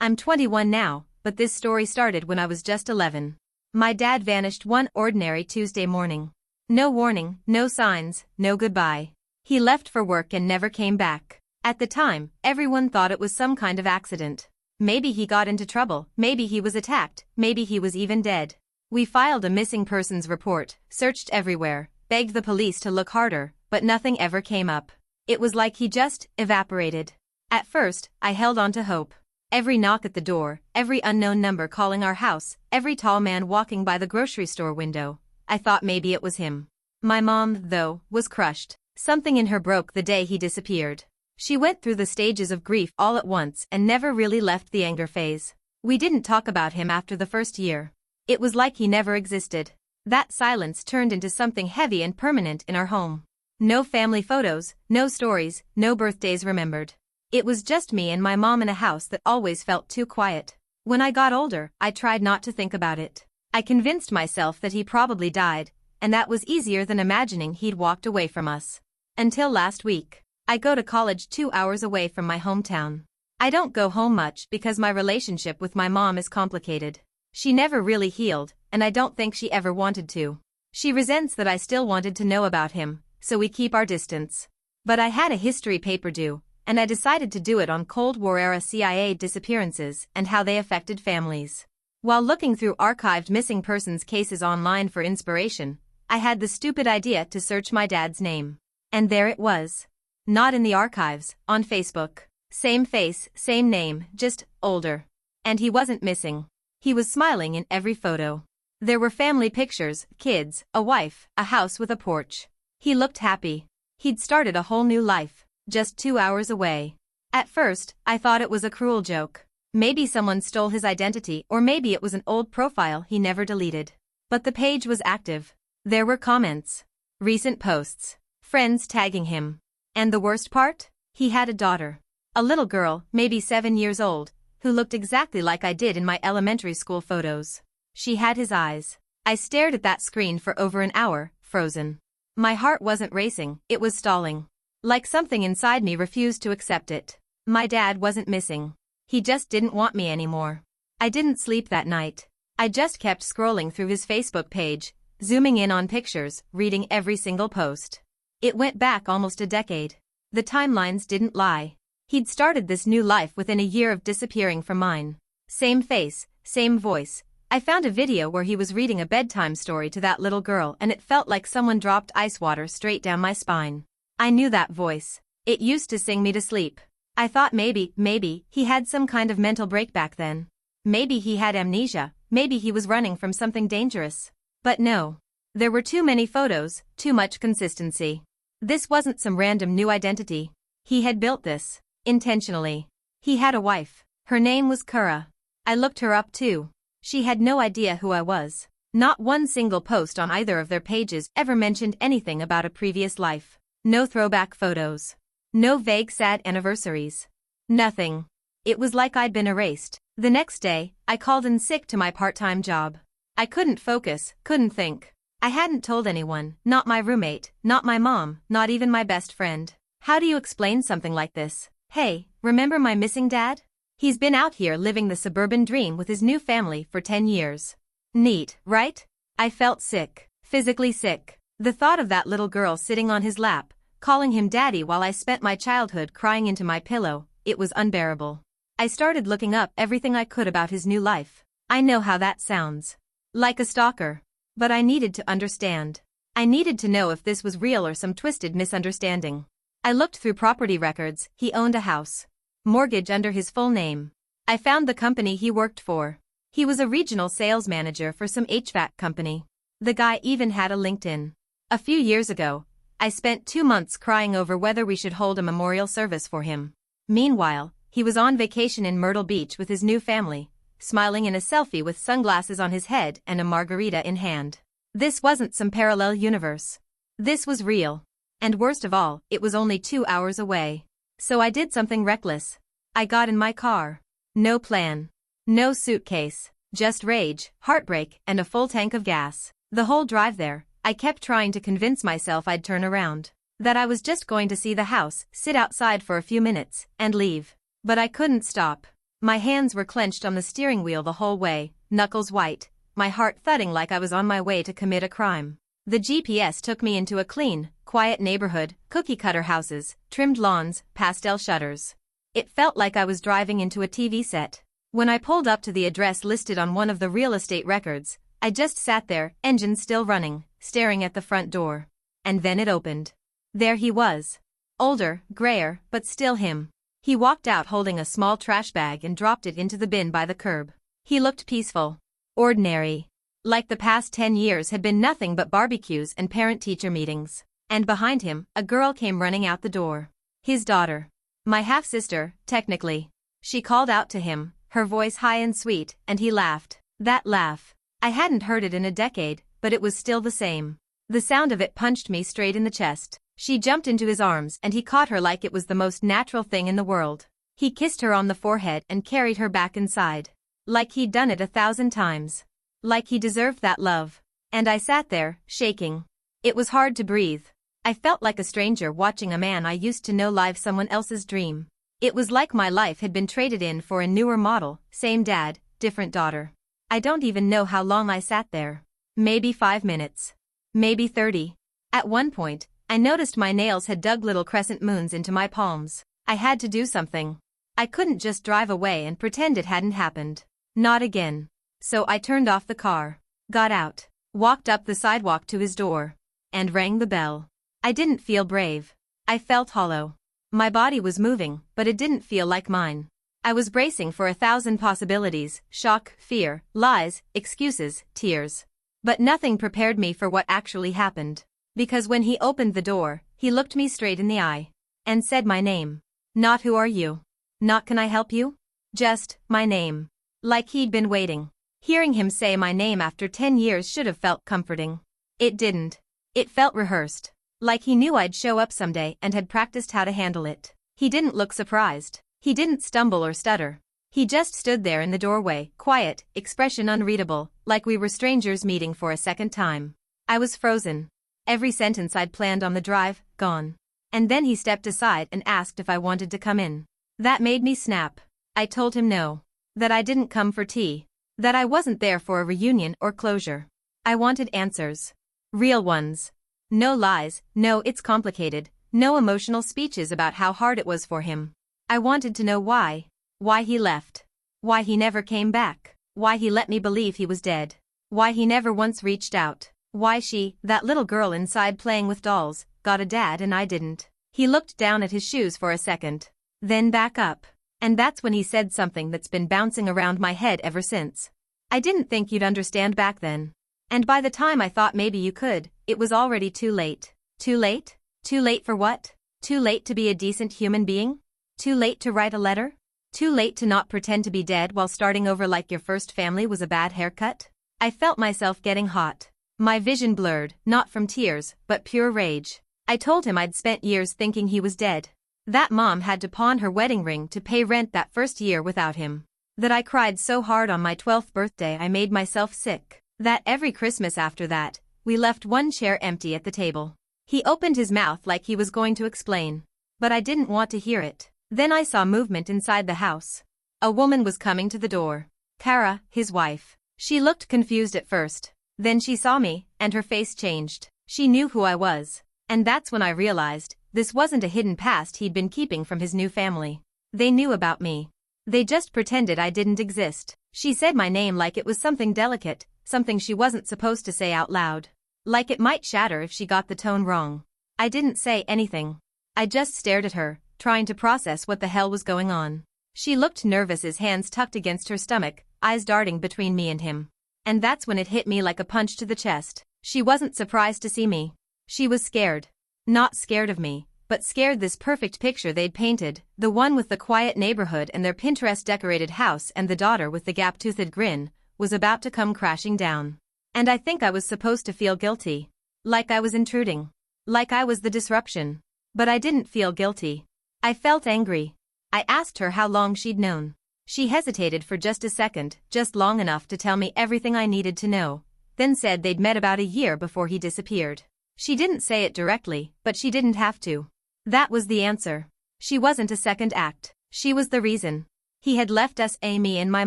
I'm 21 now, but this story started when I was just 11. My dad vanished one ordinary Tuesday morning. No warning, no signs, no goodbye. He left for work and never came back. At the time, everyone thought it was some kind of accident. Maybe he got into trouble, maybe he was attacked, maybe he was even dead. We filed a missing persons report, searched everywhere, begged the police to look harder, but nothing ever came up. It was like he just evaporated. At first, I held on to hope. Every knock at the door, every unknown number calling our house, every tall man walking by the grocery store window, I thought maybe it was him. My mom, though, was crushed. Something in her broke the day he disappeared. She went through the stages of grief all at once and never really left the anger phase. We didn't talk about him after the first year. It was like he never existed. That silence turned into something heavy and permanent in our home. No family photos, no stories, no birthdays remembered. It was just me and my mom in a house that always felt too quiet. When I got older, I tried not to think about it. I convinced myself that he probably died, and that was easier than imagining he'd walked away from us. Until last week. I go to college 2 hours away from my hometown. I don't go home much because my relationship with my mom is complicated. She never really healed, and I don't think she ever wanted to. She resents that I still wanted to know about him, so we keep our distance. But I had a history paper due, and I decided to do it on Cold War-era CIA disappearances and how they affected families. While looking through archived missing persons cases online for inspiration, I had the stupid idea to search my dad's name. And there it was. Not in the archives, on Facebook. Same face, same name, just older. And he wasn't missing. He was smiling in every photo. There were family pictures, kids, a wife, a house with a porch. He looked happy. He'd started a whole new life, just 2 hours away. At first, I thought it was a cruel joke. Maybe someone stole his identity or maybe it was an old profile he never deleted. But the page was active. There were comments. Recent posts. Friends tagging him. And the worst part? He had a daughter. A little girl, maybe 7 years old, who looked exactly like I did in my elementary school photos. She had his eyes. I stared at that screen for over an hour, frozen. My heart wasn't racing, it was stalling. Like something inside me refused to accept it. My dad wasn't missing. He just didn't want me anymore. I didn't sleep that night. I just kept scrolling through his Facebook page, zooming in on pictures, reading every single post. It went back almost a decade. The timelines didn't lie. He'd started this new life within a year of disappearing from mine. Same face, same voice. I found a video where he was reading a bedtime story to that little girl and it felt like someone dropped ice water straight down my spine. I knew that voice. It used to sing me to sleep. I thought maybe he had some kind of mental break back then. Maybe he had amnesia, maybe he was running from something dangerous. But no. There were too many photos, too much consistency. This wasn't some random new identity. He had built this. Intentionally. He had a wife. Her name was Kura. I looked her up too. She had no idea who I was. Not one single post on either of their pages ever mentioned anything about a previous life. No throwback photos. No vague sad anniversaries. Nothing. It was like I'd been erased. The next day, I called in sick to my part-time job. I couldn't focus, couldn't think. I hadn't told anyone, not my roommate, not my mom, not even my best friend. How do you explain something like this? Hey, remember my missing dad? He's been out here living the suburban dream with his new family for 10 years. Neat, right? I felt sick, physically sick. The thought of that little girl sitting on his lap, calling him daddy while I spent my childhood crying into my pillow, it was unbearable. I started looking up everything I could about his new life. I know how that sounds. Like a stalker. But I needed to understand. I needed to know if this was real or some twisted misunderstanding. I looked through property records. He owned a house. Mortgage under his full name. I found the company he worked for. He was a regional sales manager for some HVAC company. The guy even had a LinkedIn. A few years ago, I spent 2 months crying over whether we should hold a memorial service for him. Meanwhile, he was on vacation in Myrtle Beach with his new family, smiling in a selfie with sunglasses on his head and a margarita in hand. This wasn't some parallel universe. This was real. And worst of all, it was only 2 hours away. So I did something reckless. I got in my car. No plan. No suitcase. Just rage, heartbreak, and a full tank of gas. The whole drive there, I kept trying to convince myself I'd turn around. That I was just going to see the house, sit outside for a few minutes, and leave. But I couldn't stop. My hands were clenched on the steering wheel the whole way, knuckles white, my heart thudding like I was on my way to commit a crime. The GPS took me into a clean, quiet neighborhood, cookie-cutter houses, trimmed lawns, pastel shutters. It felt like I was driving into a TV set. When I pulled up to the address listed on one of the real estate records, I just sat there, engine still running, staring at the front door. And then it opened. There he was. Older, grayer, but still him. He walked out holding a small trash bag and dropped it into the bin by the curb. He looked peaceful. Ordinary. Like the past 10 years had been nothing but barbecues and parent-teacher meetings. And behind him, a girl came running out the door. His daughter. My half-sister, technically. She called out to him, her voice high and sweet, and he laughed. That laugh. I hadn't heard it in a decade, but it was still the same. The sound of it punched me straight in the chest. She jumped into his arms and he caught her like it was the most natural thing in the world. He kissed her on the forehead and carried her back inside. Like he'd done it 1,000 times. Like he deserved that love. And I sat there, shaking. It was hard to breathe. I felt like a stranger watching a man I used to know live someone else's dream. It was like my life had been traded in for a newer model, same dad, different daughter. I don't even know how long I sat there. Maybe 5 minutes. Maybe 30. At one point, I noticed my nails had dug little crescent moons into my palms. I had to do something. I couldn't just drive away and pretend it hadn't happened. Not again. So I turned off the car, got out, walked up the sidewalk to his door, and rang the bell. I didn't feel brave. I felt hollow. My body was moving, but it didn't feel like mine. I was bracing for 1,000 possibilities, shock, fear, lies, excuses, tears. But nothing prepared me for what actually happened. Because when he opened the door, he looked me straight in the eye. And said my name. Not who are you? Not can I help you? Just, my name. Like he'd been waiting. Hearing him say my name after 10 years should have felt comforting. It didn't. It felt rehearsed. Like he knew I'd show up someday and had practiced how to handle it. He didn't look surprised. He didn't stumble or stutter. He just stood there in the doorway, quiet, expression unreadable, like we were strangers meeting for a second time. I was frozen. Every sentence I'd planned on the drive, gone. And then he stepped aside and asked if I wanted to come in. That made me snap. I told him no. That I didn't come for tea. That I wasn't there for a reunion or closure. I wanted answers. Real ones. No lies, no it's complicated, no emotional speeches about how hard it was for him. I wanted to know why. Why he left. Why he never came back. Why he let me believe he was dead. Why he never once reached out. Why she, that little girl inside playing with dolls, got a dad and I didn't. He looked down at his shoes for a second. Then back up. And that's when he said something that's been bouncing around my head ever since. I didn't think you'd understand back then. And by the time I thought maybe you could, it was already too late. Too late? Too late for what? Too late to be a decent human being? Too late to write a letter? Too late to not pretend to be dead while starting over like your first family was a bad haircut? I felt myself getting hot. My vision blurred, not from tears, but pure rage. I told him I'd spent years thinking he was dead. That mom had to pawn her wedding ring to pay rent that first year without him. That I cried so hard on my 12th birthday I made myself sick. That every Christmas after that, we left one chair empty at the table. He opened his mouth like he was going to explain. But I didn't want to hear it. Then I saw movement inside the house. A woman was coming to the door. Kara, his wife. She looked confused at first. Then she saw me, and her face changed. She knew who I was. And that's when I realized, this wasn't a hidden past he'd been keeping from his new family. They knew about me. They just pretended I didn't exist. She said my name like it was something delicate, something she wasn't supposed to say out loud. Like it might shatter if she got the tone wrong. I didn't say anything. I just stared at her, trying to process what the hell was going on. She looked nervous, his hands tucked against her stomach, eyes darting between me and him. And that's when it hit me like a punch to the chest. She wasn't surprised to see me. She was scared. Not scared of me, but scared this perfect picture they'd painted, the one with the quiet neighborhood and their Pinterest-decorated house and the daughter with the gap-toothed grin, was about to come crashing down. And I think I was supposed to feel guilty. Like I was intruding. Like I was the disruption. But I didn't feel guilty. I felt angry. I asked her how long she'd known. She hesitated for just a second, just long enough to tell me everything I needed to know, then said they'd met about a year before he disappeared. She didn't say it directly, but she didn't have to. That was the answer. She wasn't a second act. She was the reason. He had left us, me and my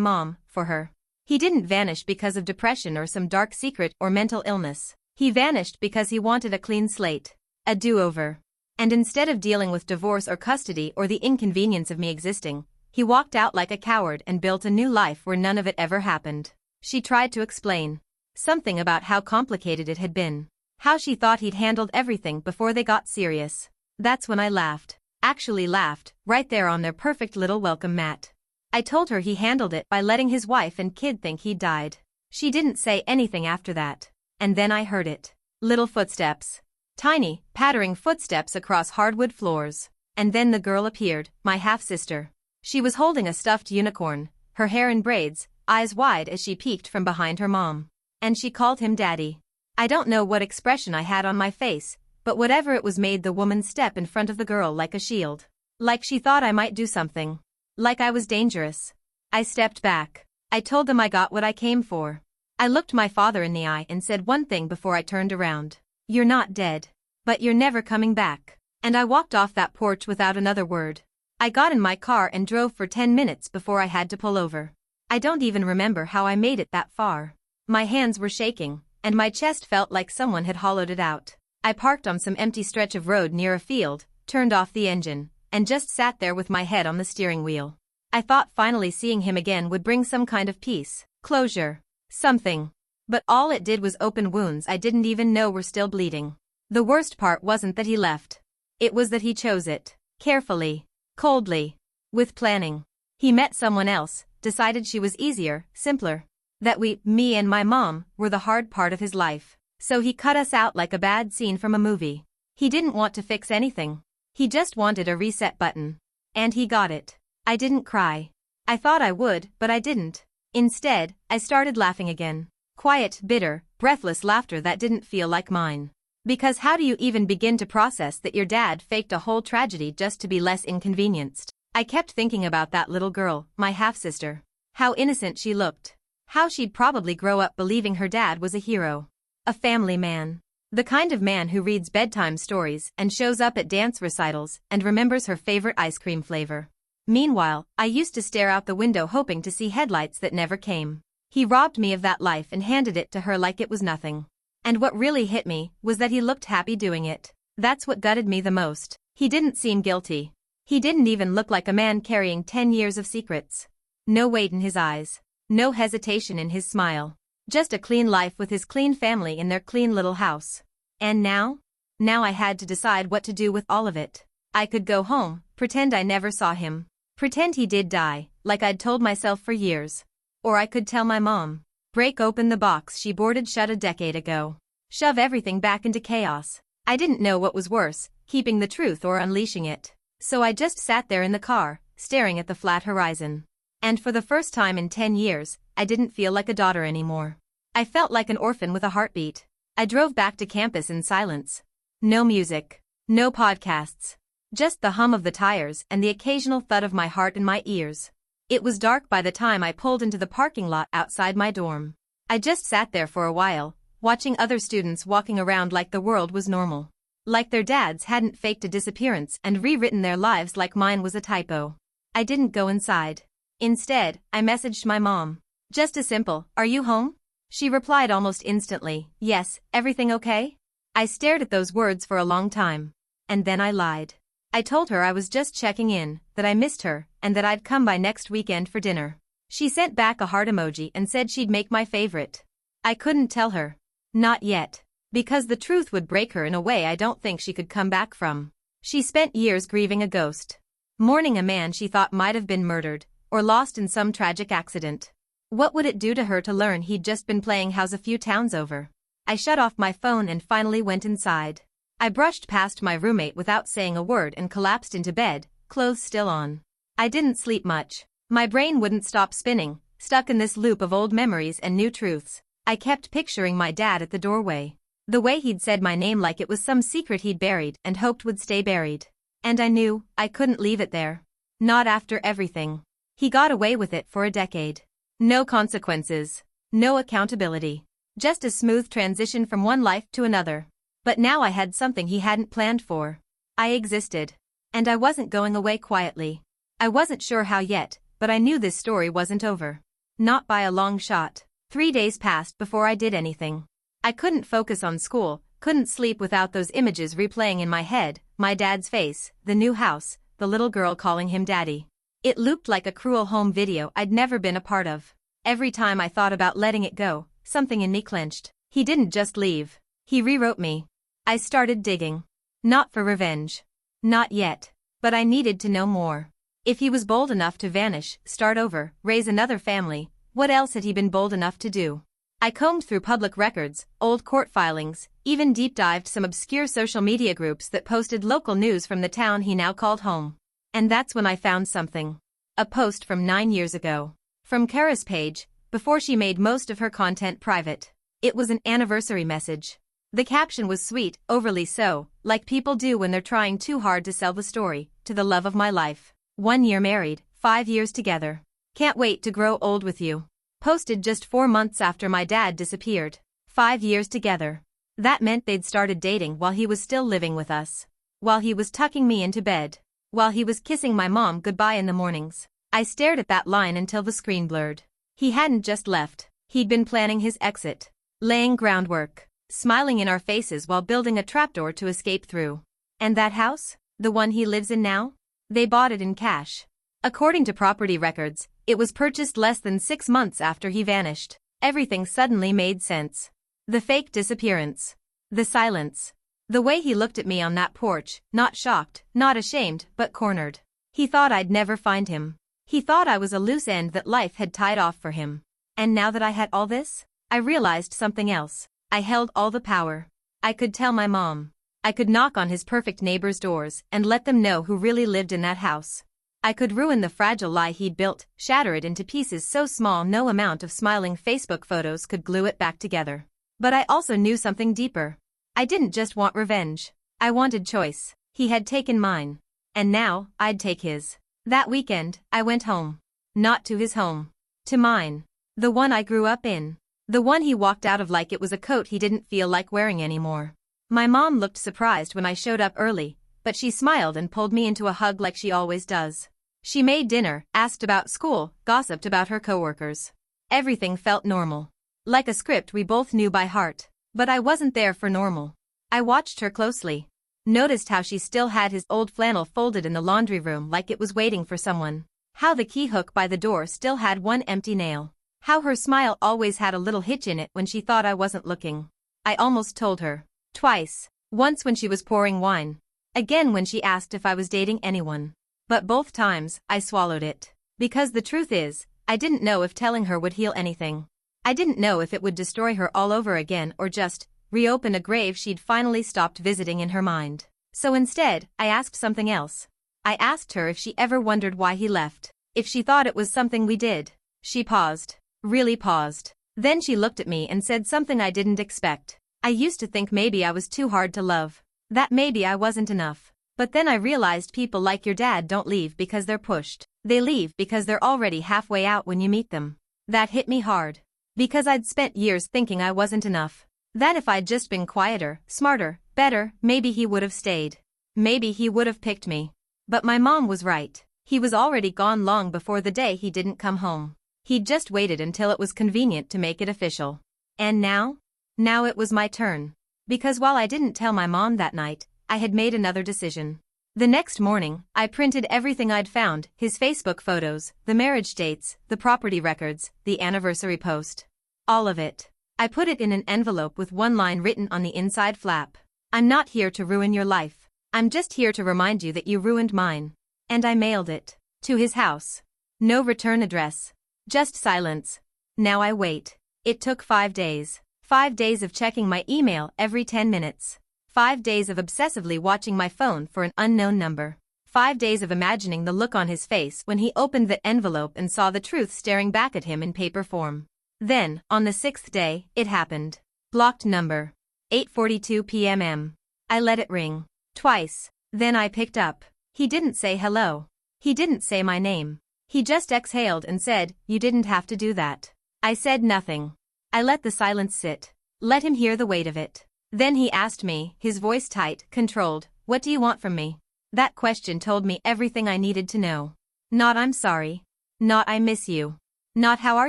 mom, for her. He didn't vanish because of depression or some dark secret or mental illness. He vanished because he wanted a clean slate. A do-over. And instead of dealing with divorce or custody or the inconvenience of me existing, he walked out like a coward and built a new life where none of it ever happened. She tried to explain. Something about how complicated it had been. How she thought he'd handled everything before they got serious. That's when I laughed. Actually laughed, right there on their perfect little welcome mat. I told her he handled it by letting his wife and kid think he'd died. She didn't say anything after that. And then I heard it. Little footsteps. Tiny, pattering footsteps across hardwood floors. And then the girl appeared, my half-sister. She was holding a stuffed unicorn, her hair in braids, eyes wide as she peeked from behind her mom. And she called him Daddy. I don't know what expression I had on my face, but whatever it was made the woman step in front of the girl like a shield. Like she thought I might do something. Like I was dangerous. I stepped back. I told them I got what I came for. I looked my father in the eye and said one thing before I turned around. You're not dead. But you're never coming back. And I walked off that porch without another word. I got in my car and drove for 10 minutes before I had to pull over. I don't even remember how I made it that far. My hands were shaking, and my chest felt like someone had hollowed it out. I parked on some empty stretch of road near a field, turned off the engine, and just sat there with my head on the steering wheel. I thought finally seeing him again would bring some kind of peace, closure, something. But all it did was open wounds I didn't even know were still bleeding. The worst part wasn't that he left. It was that he chose it. Carefully. Coldly. With planning. He met someone else, decided she was easier, simpler. That me and my mom, were the hard part of his life. So he cut us out like a bad scene from a movie. He didn't want to fix anything. He just wanted a reset button. And he got it. I didn't cry. I thought I would, but I didn't. Instead, I started laughing again. Quiet, bitter, breathless laughter that didn't feel like mine. Because how do you even begin to process that your dad faked a whole tragedy just to be less inconvenienced? I kept thinking about that little girl, my half-sister. How innocent she looked. How she'd probably grow up believing her dad was a hero. A family man. The kind of man who reads bedtime stories and shows up at dance recitals and remembers her favorite ice cream flavor. Meanwhile, I used to stare out the window hoping to see headlights that never came. He robbed me of that life and handed it to her like it was nothing. And what really hit me was that he looked happy doing it. That's what gutted me the most. He didn't seem guilty. He didn't even look like a man carrying 10 years of secrets. No weight in his eyes. No hesitation in his smile. Just a clean life with his clean family in their clean little house. And now? Now I had to decide what to do with all of it. I could go home, pretend I never saw him. Pretend he did die, like I'd told myself for years. Or I could tell my mom. Break open the box she boarded shut a decade ago. Shove everything back into chaos. I didn't know what was worse, keeping the truth or unleashing it. So I just sat there in the car, staring at the flat horizon. And for the first time in 10 years, I didn't feel like a daughter anymore. I felt like an orphan with a heartbeat. I drove back to campus in silence. No music. No podcasts. Just the hum of the tires and the occasional thud of my heart in my ears. It was dark by the time I pulled into the parking lot outside my dorm. I just sat there for a while, watching other students walking around like the world was normal. Like their dads hadn't faked a disappearance and rewritten their lives like mine was a typo. I didn't go inside. Instead, I messaged my mom. Just a simple, "Are you home?" She replied almost instantly, "Yes, everything okay?" I stared at those words for a long time. And then I lied. I told her I was just checking in, that I missed her, and that I'd come by next weekend for dinner. She sent back a heart emoji and said she'd make my favorite. I couldn't tell her. Not yet. Because the truth would break her in a way I don't think she could come back from. She spent years grieving a ghost. Mourning a man she thought might have been murdered, or lost in some tragic accident. What would it do to her to learn he'd just been playing house a few towns over? I shut off my phone and finally went inside. I brushed past my roommate without saying a word and collapsed into bed, clothes still on. I didn't sleep much. My brain wouldn't stop spinning, stuck in this loop of old memories and new truths. I kept picturing my dad at the doorway. The way he'd said my name like it was some secret he'd buried and hoped would stay buried. And I knew I couldn't leave it there. Not after everything. He got away with it for a decade. No consequences. No accountability. Just a smooth transition from one life to another. But now I had something he hadn't planned for. I existed. And I wasn't going away quietly. I wasn't sure how yet, but I knew this story wasn't over. Not by a long shot. 3 days passed before I did anything. I couldn't focus on school, couldn't sleep without those images replaying in my head, my dad's face, the new house, the little girl calling him daddy. It looped like a cruel home video I'd never been a part of. Every time I thought about letting it go, something in me clenched. He didn't just leave. He rewrote me. I started digging. Not for revenge. Not yet. But I needed to know more. If he was bold enough to vanish, start over, raise another family, what else had he been bold enough to do? I combed through public records, old court filings, even deep-dived some obscure social media groups that posted local news from the town he now called home. And that's when I found something. A post from 9 years ago. From Kara's page, before she made most of her content private. It was an anniversary message. The caption was sweet, overly so, like people do when they're trying too hard to sell the story, to the love of my life. 1 year married, 5 years together. Can't wait to grow old with you. Posted just 4 months after my dad disappeared. 5 years together. That meant they'd started dating while he was still living with us. While he was tucking me into bed. While he was kissing my mom goodbye in the mornings. I stared at that line until the screen blurred. He hadn't just left. He'd been planning his exit. Laying groundwork. Smiling in our faces while building a trapdoor to escape through. And that house? The one he lives in now? They bought it in cash. According to property records, it was purchased less than 6 months after he vanished. Everything suddenly made sense. The fake disappearance. The silence. The way he looked at me on that porch, not shocked, not ashamed, but cornered. He thought I'd never find him. He thought I was a loose end that life had tied off for him. And now that I had all this, I realized something else. I held all the power. I could tell my mom. I could knock on his perfect neighbors' doors and let them know who really lived in that house. I could ruin the fragile lie he'd built, shatter it into pieces so small no amount of smiling Facebook photos could glue it back together. But I also knew something deeper. I didn't just want revenge. I wanted choice. He had taken mine. And now, I'd take his. That weekend, I went home. Not to his home. To mine. The one I grew up in. The one he walked out of like it was a coat he didn't feel like wearing anymore. My mom looked surprised when I showed up early, but she smiled and pulled me into a hug like she always does. She made dinner, asked about school, gossiped about her coworkers. Everything felt normal. Like a script we both knew by heart. But I wasn't there for normal. I watched her closely. Noticed how she still had his old flannel folded in the laundry room like it was waiting for someone. How the key hook by the door still had one empty nail. How her smile always had a little hitch in it when she thought I wasn't looking. I almost told her. Twice. Once when she was pouring wine. Again when she asked if I was dating anyone. But both times, I swallowed it. Because the truth is, I didn't know if telling her would heal anything. I didn't know if it would destroy her all over again or just reopen a grave she'd finally stopped visiting in her mind. So instead, I asked something else. I asked her if she ever wondered why he left. If she thought it was something we did. She paused. Really paused. Then she looked at me and said something I didn't expect. I used to think maybe I was too hard to love. That maybe I wasn't enough. But then I realized people like your dad don't leave because they're pushed. They leave because they're already halfway out when you meet them. That hit me hard. Because I'd spent years thinking I wasn't enough. That if I'd just been quieter, smarter, better, maybe he would have stayed. Maybe he would have picked me. But my mom was right. He was already gone long before the day he didn't come home. He'd just waited until it was convenient to make it official. And now? Now it was my turn. Because while I didn't tell my mom that night, I had made another decision. The next morning, I printed everything I'd found, his Facebook photos, the marriage dates, the property records, the anniversary post. All of it. I put it in an envelope with one line written on the inside flap. I'm not here to ruin your life. I'm just here to remind you that you ruined mine. And I mailed it. To his house. No return address. Just silence. Now I wait. It took 5 days. 5 days of checking my email every 10 minutes. 5 days of obsessively watching my phone for an unknown number. 5 days of imagining the look on his face when he opened the envelope and saw the truth staring back at him in paper form. Then, on the 6th day, it happened. Blocked number. 8:42 p.m. I let it ring. Twice. Then I picked up. He didn't say hello. He didn't say my name. He just exhaled and said, "You didn't have to do that." I said nothing. I let the silence sit. Let him hear the weight of it. Then he asked me, his voice tight, controlled, "What do you want from me?" That question told me everything I needed to know. Not "I'm sorry." Not "I miss you." Not "How are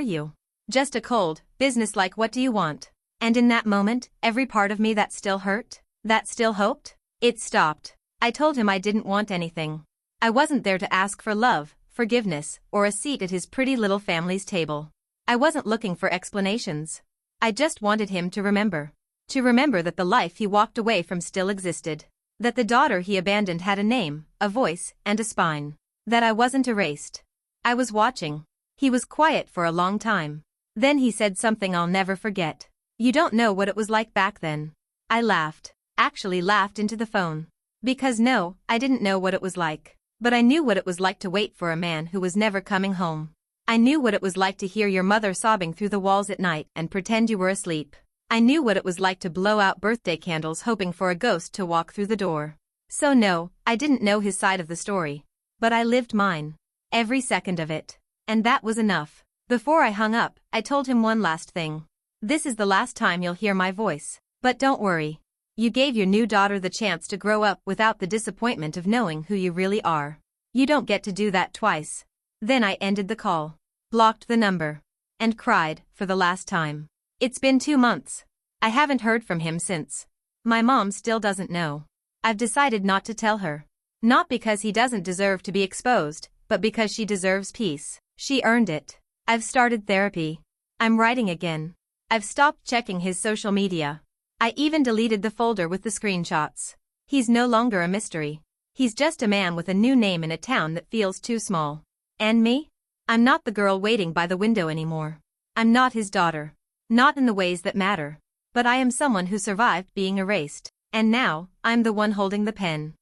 you?" Just a cold, businesslike "What do you want?" And in that moment, every part of me that still hurt, that still hoped, it stopped. I told him I didn't want anything. I wasn't there to ask for love, forgiveness, or a seat at his pretty little family's table. I wasn't looking for explanations. I just wanted him to remember. To remember that the life he walked away from still existed. That the daughter he abandoned had a name, a voice, and a spine. That I wasn't erased. I was watching. He was quiet for a long time. Then he said something I'll never forget. "You don't know what it was like back then." I laughed. Actually laughed into the phone. Because no, I didn't know what it was like. But I knew what it was like to wait for a man who was never coming home. I knew what it was like to hear your mother sobbing through the walls at night and pretend you were asleep. I knew what it was like to blow out birthday candles hoping for a ghost to walk through the door. So no, I didn't know his side of the story. But I lived mine. Every second of it. And that was enough. Before I hung up, I told him one last thing. "This is the last time you'll hear my voice. But don't worry. You gave your new daughter the chance to grow up without the disappointment of knowing who you really are. You don't get to do that twice." Then I ended the call. Blocked the number. And cried, for the last time. It's been 2 months. I haven't heard from him since. My mom still doesn't know. I've decided not to tell her. Not because he doesn't deserve to be exposed, but because she deserves peace. She earned it. I've started therapy. I'm writing again. I've stopped checking his social media. I even deleted the folder with the screenshots. He's no longer a mystery. He's just a man with a new name in a town that feels too small. And me? I'm not the girl waiting by the window anymore. I'm not his daughter. Not in the ways that matter. But I am someone who survived being erased. And now, I'm the one holding the pen.